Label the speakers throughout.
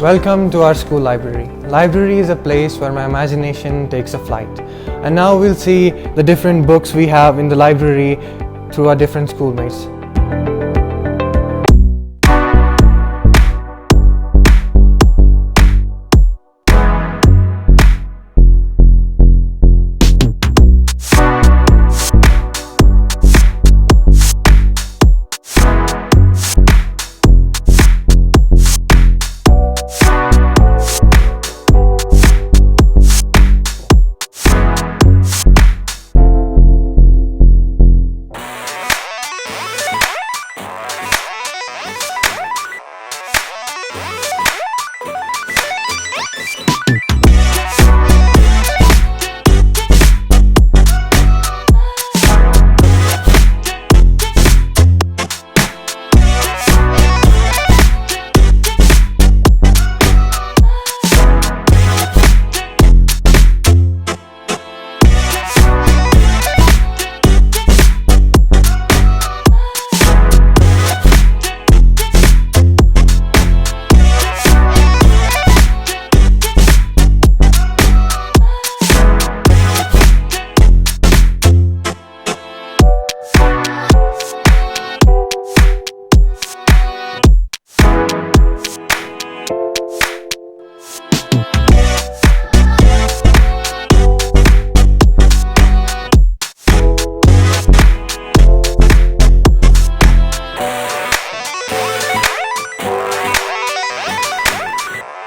Speaker 1: Welcome to our school library. Library is a place where my imagination takes a flight. And now we'll see the different books we have in the library through our different schoolmates.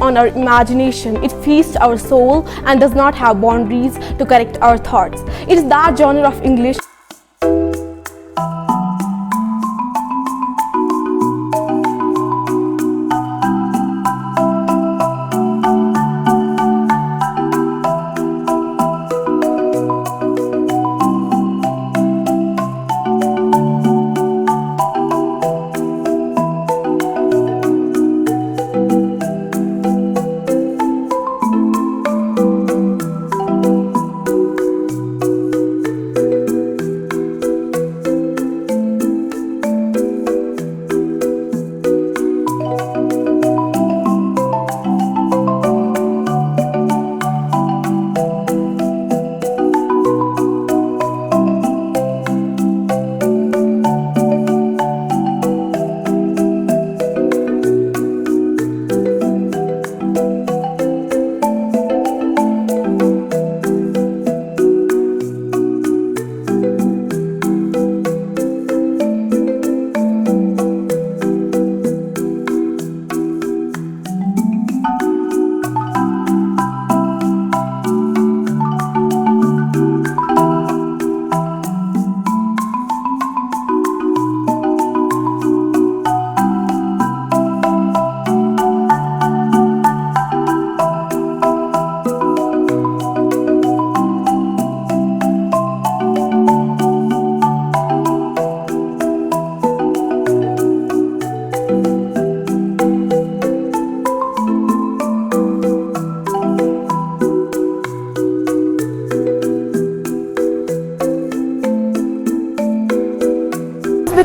Speaker 2: On our imagination, it feasts our soul and does not have boundaries to correct our thoughts. It is that genre of English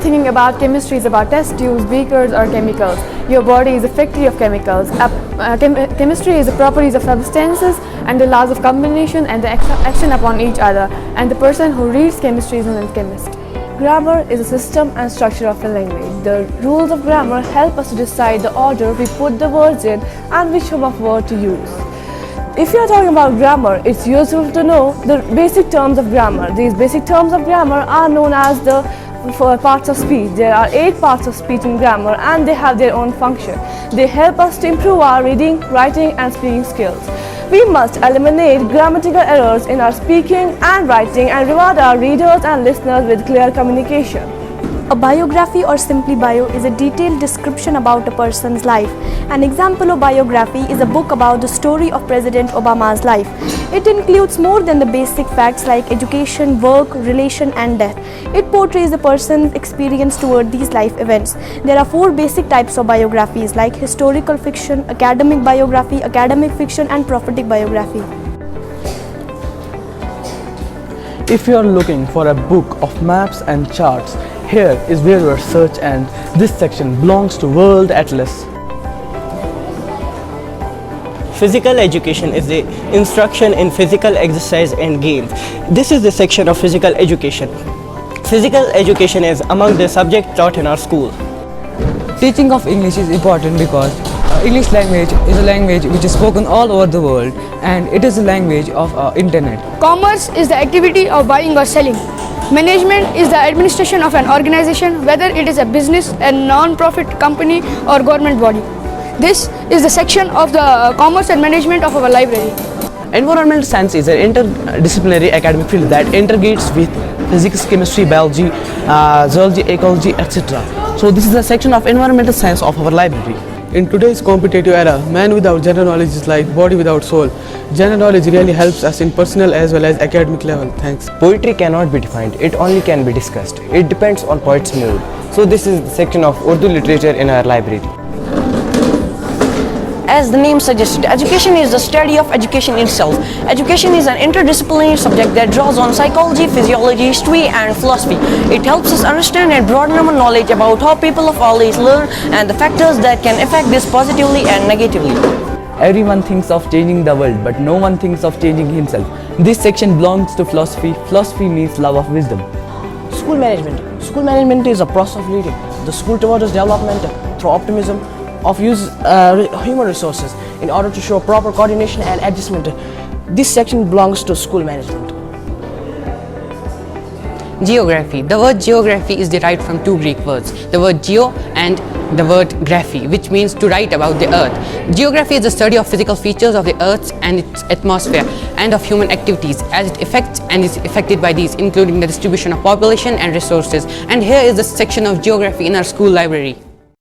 Speaker 2: thinking about chemistry is about test tubes, beakers or chemicals. Your body is a factory of chemicals. Chemistry is the properties of substances and the laws of combination and the action upon each other, and the person who reads chemistry is known as chemist.
Speaker 3: Grammar is a system and structure of a language. The rules of grammar help us to decide the order we put the words in and which form of word to use. If you are talking about grammar, it's useful to know the basic terms of grammar. These basic terms of grammar are known as the parts of speech. There are 8 parts of speech in grammar and they have their own function. They help us to improve our reading, writing and speaking skills. We must eliminate grammatical errors in our speaking and writing and reward our readers and listeners with clear communication.
Speaker 4: A biography or simply bio is a detailed description about a person's life. An example of biography is a book about the story of President Obama's life. It includes more than the basic facts like education, work, relation and death. It portrays a person's experience toward these life events. There are 4 basic types of biographies like historical fiction, academic biography, academic fiction and prophetic biography.
Speaker 5: If you are looking for a book of maps and charts, here is where you search, and this section belongs to World Atlas.
Speaker 6: Physical education is the instruction in physical exercise and games. This is the section of physical education. Physical education is among the subjects taught in our school.
Speaker 7: Teaching of English is important because English language is a language which is spoken all over the world, and it is a language of internet.
Speaker 8: Commerce is the activity of buying or selling. Management is the administration of an organization, whether it is a business, a non-profit company or government body. This is the section of the commerce and management of our library.
Speaker 5: Environmental science is an interdisciplinary academic field that integrates with physics, chemistry, biology, zoology, ecology, etc. So this is a section of environmental science of our library.
Speaker 9: In today's competitive era, man without general knowledge is like body without soul. General knowledge really helps us in personal as well as academic level. Thanks.
Speaker 10: Poetry cannot be defined, it only can be discussed. It depends on poet's mood. So this is the section of Urdu literature in our library.
Speaker 11: As the name suggests, education is the study of education itself. Education is an interdisciplinary subject that draws on psychology, physiology, history and philosophy. It helps us understand and broaden our knowledge about how people of all ages learn and the factors that can affect this positively and negatively.
Speaker 7: Everyone thinks of changing the world, but no one thinks of changing himself. This section belongs to philosophy. Philosophy means love of wisdom.
Speaker 6: School management. School management is a process of leading the school towards development through optimism of human resources in order to show proper coordination and adjustment. This section belongs to school management.
Speaker 12: Geography. The word geography is derived from two Greek words, the word geo and the word graphy, which means to write about the earth. Geography is the study of physical features of the earth and its atmosphere and of human activities as it affects and is affected by these, including the distribution of population and resources. And here is the section of geography in our school library.